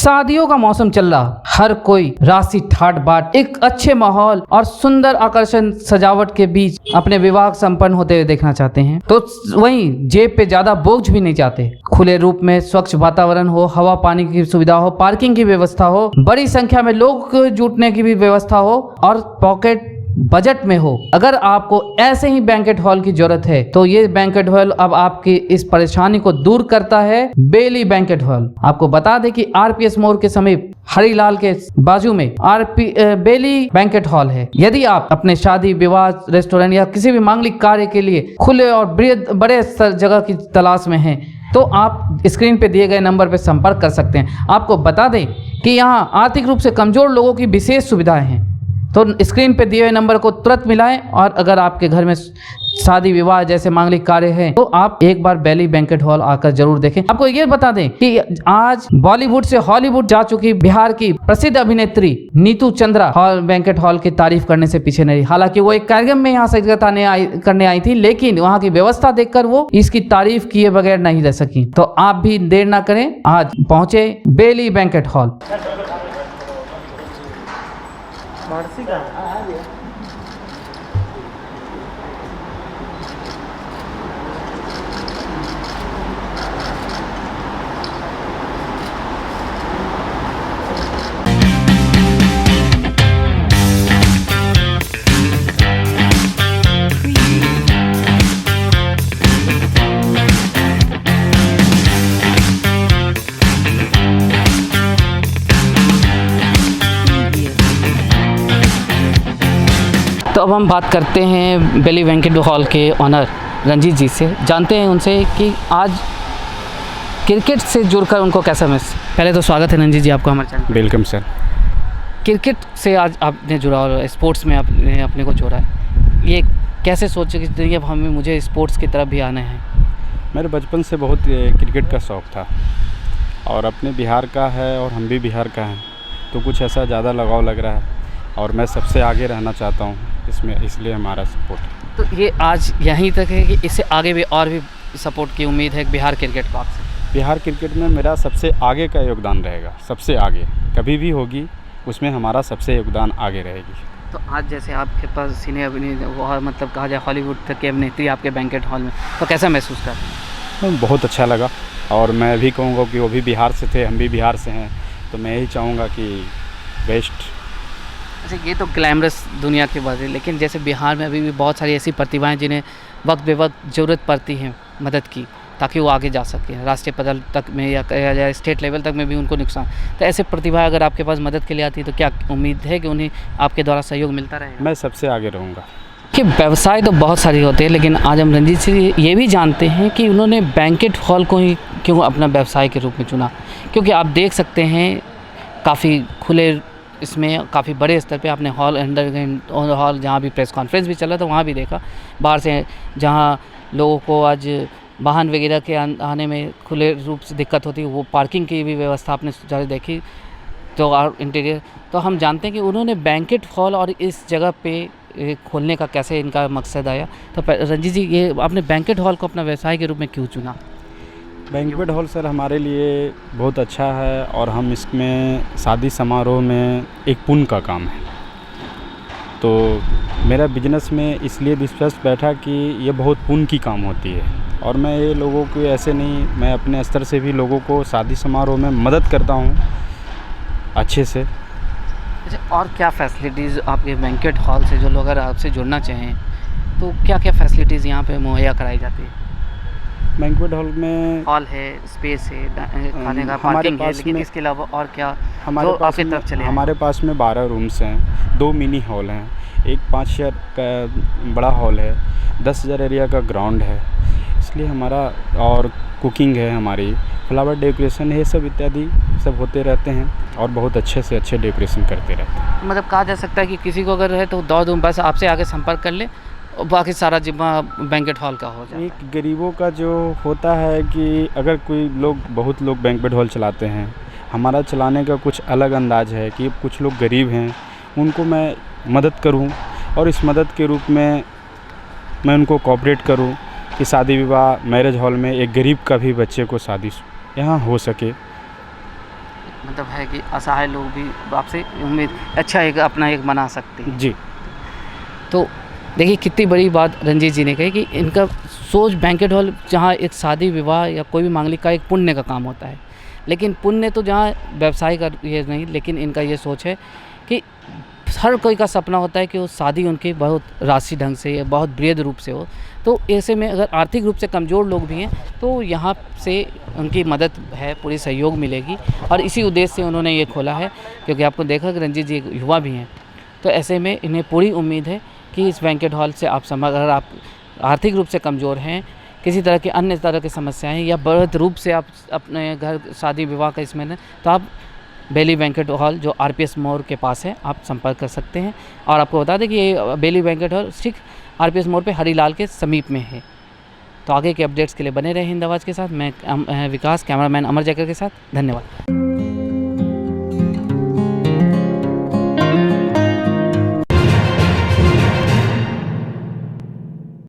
शादियों का मौसम चल रहा, हर कोई राशि ठाट बाट एक अच्छे माहौल और सुंदर आकर्षण सजावट के बीच अपने विवाह संपन्न होते हुए देखना चाहते हैं। तो वहीं जेब पे ज्यादा बोझ भी नहीं चाहते। खुले रूप में स्वच्छ वातावरण हो, हवा पानी की सुविधा हो, पार्किंग की व्यवस्था हो, बड़ी संख्या में लोग जुटने की भी व्यवस्था हो और पॉकेट बजट में हो। अगर आपको ऐसे ही बैंकेट हॉल की जरूरत है तो ये बैंकेट हॉल अब आपकी इस परेशानी को दूर करता है। बेली बैंकेट हॉल। आपको बता दें कि आरपीएस मोड़ के समीप हरिलाल के बाजू में बेली बैंकेट हॉल है। यदि आप अपने शादी विवाह रेस्टोरेंट या किसी भी मांगलिक कार्य के लिए खुले और बड़े जगह की तलाश में हैं तो आप स्क्रीन पे दिए गए नंबर पे संपर्क कर सकते हैं। आपको बता दें कि यहाँ आर्थिक रूप से कमजोर लोगों की विशेष सुविधाएं हैं। तो स्क्रीन पे दिए हुए नंबर को तुरंत मिलाएं और अगर आपके घर में शादी विवाह जैसे मांगलिक कार्य है तो आप एक बार बेली बैंकेट हॉल आकर जरूर देखें। आपको ये बता दें कि आज बॉलीवुड से हॉलीवुड जा चुकी बिहार की प्रसिद्ध अभिनेत्री Neetu Chandra hall banquet hall की तारीफ करने से पीछे नहीं। हालांकि वो एक कार्यक्रम में यहाँ शिरकत करने आई थी, लेकिन वहाँ की व्यवस्था देखकर वो इसकी तारीफ किए बगैर नहीं रह सकी। तो आप भी देर ना करें, आज पहुंचे बेली बैंकेट हॉल। तो अब हम बात करते हैं बेली बैंकेट हॉल के ऑनर रंजीत जी से, जानते हैं उनसे कि आज क्रिकेट से जुड़कर उनको कैसा महसूस। पहले तो स्वागत है रंजीत जी आपको हमारे चैनल। Welcome sir. क्रिकेट से आज आपने जुड़ा और स्पोर्ट्स में आपने अपने को जोड़ा है, ये कैसे सोचे कि अब मुझे स्पोर्ट्स की तरफ भी आना है? मेरे बचपन से बहुत क्रिकेट का शौक़ था और अपने बिहार का है और हम भी बिहार का हैं, तो कुछ ऐसा ज़्यादा लगाव लग रहा है और मैं सबसे आगे रहना चाहता हूँ इसमें, इसलिए हमारा सपोर्ट। तो ये आज यहीं तक है कि इससे आगे भी और भी सपोर्ट की उम्मीद है बिहार क्रिकेट को आपसे? बिहार क्रिकेट में मेरा सबसे आगे का योगदान रहेगा, सबसे आगे कभी भी होगी उसमें हमारा सबसे योगदान आगे रहेगी। तो आज जैसे आपके पास सीनियर अभिनेत्री मतलब कहा जाए हॉलीवुड तक की अभिनेत्री आपके बैंकेट हॉल में, तो कैसा महसूस कर? बहुत अच्छा लगा और मैं भी कहूँगा कि वो भी बिहार से थे, हम भी बिहार से हैं, तो मैं यही चाहूँगा कि बेस्ट। अच्छा, ये तो ग्लैमरस दुनिया की बात है, लेकिन जैसे बिहार में अभी भी बहुत सारी ऐसी प्रतिभाएं जिन्हें वक्त बे वक्त ज़रूरत पड़ती है मदद की ताकि वो आगे जा सकें राष्ट्रीय पदल तक में या स्टेट लेवल तक में भी उनको नुकसान। तो ऐसे प्रतिभा अगर आपके पास मदद के लिए आती है तो क्या उम्मीद है कि उन्हें आपके द्वारा सहयोग मिलता रहेगा? मैं सबसे आगे रहूँगा। कि व्यवसाय तो बहुत सारे होते हैं, लेकिन आज हम रंजीत से ये भी जानते हैं कि उन्होंने बैंकेट हॉल को ही क्यों अपना व्यवसाय के रूप में चुना, क्योंकि आप देख सकते हैं काफ़ी खुले इसमें काफ़ी बड़े स्तर पे आपने हॉल जहाँ भी प्रेस कॉन्फ्रेंस भी चला था वहाँ भी देखा, बाहर से जहाँ लोगों को आज वाहन वगैरह के आने में खुले रूप से दिक्कत होती है, वो पार्किंग की भी व्यवस्था आपने ज़्यादा देखी। तो और इंटीरियर तो हम जानते हैं कि उन्होंने बैंकेट हॉल और इस जगह पे खोलने का कैसे इनका मकसद आया। तो रंजीत जी, ये आपने बैंकेट हॉल को अपना व्यवसाय के रूप में क्यों चुना? बैंक्वेट हॉल सर हमारे लिए बहुत अच्छा है और हम इसमें शादी समारोह में एक पुण्य का काम है, तो मेरा बिजनेस में इसलिए विश्वास बैठा कि ये बहुत पुण्य की काम होती है और मैं ये लोगों को ऐसे नहीं, मैं अपने स्तर से भी लोगों को शादी समारोह में मदद करता हूँ अच्छे से। अच्छा, और क्या फैसिलिटीज़ आपके बैंक्वेट हॉल से जो लोग अगर आपसे जुड़ना चाहें तो क्या क्या फैसिलिटीज़ यहाँ पे मुहैया कराई जाती है? बैंक्वेट हॉल में हॉल है, स्पेस है, खाने का पार्किंग है, लेकिन इसके अलावा और क्या हमारे पास में 12 रूम्स हैं, 2 मिनी हॉल हैं, एक 5,000 का बड़ा हॉल है, 10,000 एरिया का ग्राउंड है, इसलिए हमारा और कुकिंग है, हमारी फ्लावर डेकोरेशन है, सब इत्यादि सब होते रहते हैं और बहुत अच्छे से अच्छे डेकोरेशन करते रहते हैं। मतलब कहा जा सकता है कि किसी को अगर है तो दौड़ दूँ बस आपसे आगे संपर्क कर ले और बाकी सारा जिम्मा बैंकेट हॉल का हो जाए। एक गरीबों का जो होता है कि अगर कोई लोग, बहुत लोग बैंक्वेट हॉल चलाते हैं, हमारा चलाने का कुछ अलग अंदाज है कि कुछ लोग गरीब हैं, उनको मैं मदद करूं और इस मदद के रूप में मैं उनको कोऑपरेट करूं कि शादी विवाह मैरिज हॉल में एक गरीब का भी बच्चे को शादी यहाँ हो सके। मतलब है कि असहाय लोग भी आपसे उम्मीद अच्छा एक अपना एक बना सकते हैं। जी। तो देखिए कितनी बड़ी बात रंजीत जी ने कही कि इनका सोच बैंकेट हॉल जहाँ एक शादी विवाह या कोई भी मांगलिक का एक पुण्य का काम होता है, लेकिन पुण्य तो जहाँ व्यवसाय का ये नहीं, लेकिन इनका ये सोच है कि हर कोई का सपना होता है कि वो शादी उनकी बहुत राशि ढंग से या बहुत वृहद रूप से हो। तो ऐसे में अगर आर्थिक रूप से कमज़ोर लोग भी हैं तो यहाँ से उनकी मदद है, पूरी सहयोग मिलेगी और इसी उद्देश्य से उन्होंने ये खोला है, क्योंकि आपको देखा कि रंजीत जी एक युवा भी हैं। तो ऐसे में इन्हें पूरी उम्मीद है कि इस बैंकेट हॉल से आप अगर आप आर्थिक रूप से कमज़ोर हैं, किसी तरह की अन्य तरह की समस्याएं या बढ़त रूप से आप अपने घर शादी विवाह का इसमें न, तो आप बेली बैंकेट हॉल जो आरपीएस मोड़ के पास है आप संपर्क कर सकते हैं। और आपको बता दें कि ये बेली बैंकेट हॉल ठीक आरपीएस मोड़ पे हरीलाल के समीप में है। तो आगे के अपडेट्स के लिए बने रहे हिंद आवाज़ के साथ। मैं विकास, कैमरामैन अमर जैकर के साथ। धन्यवाद।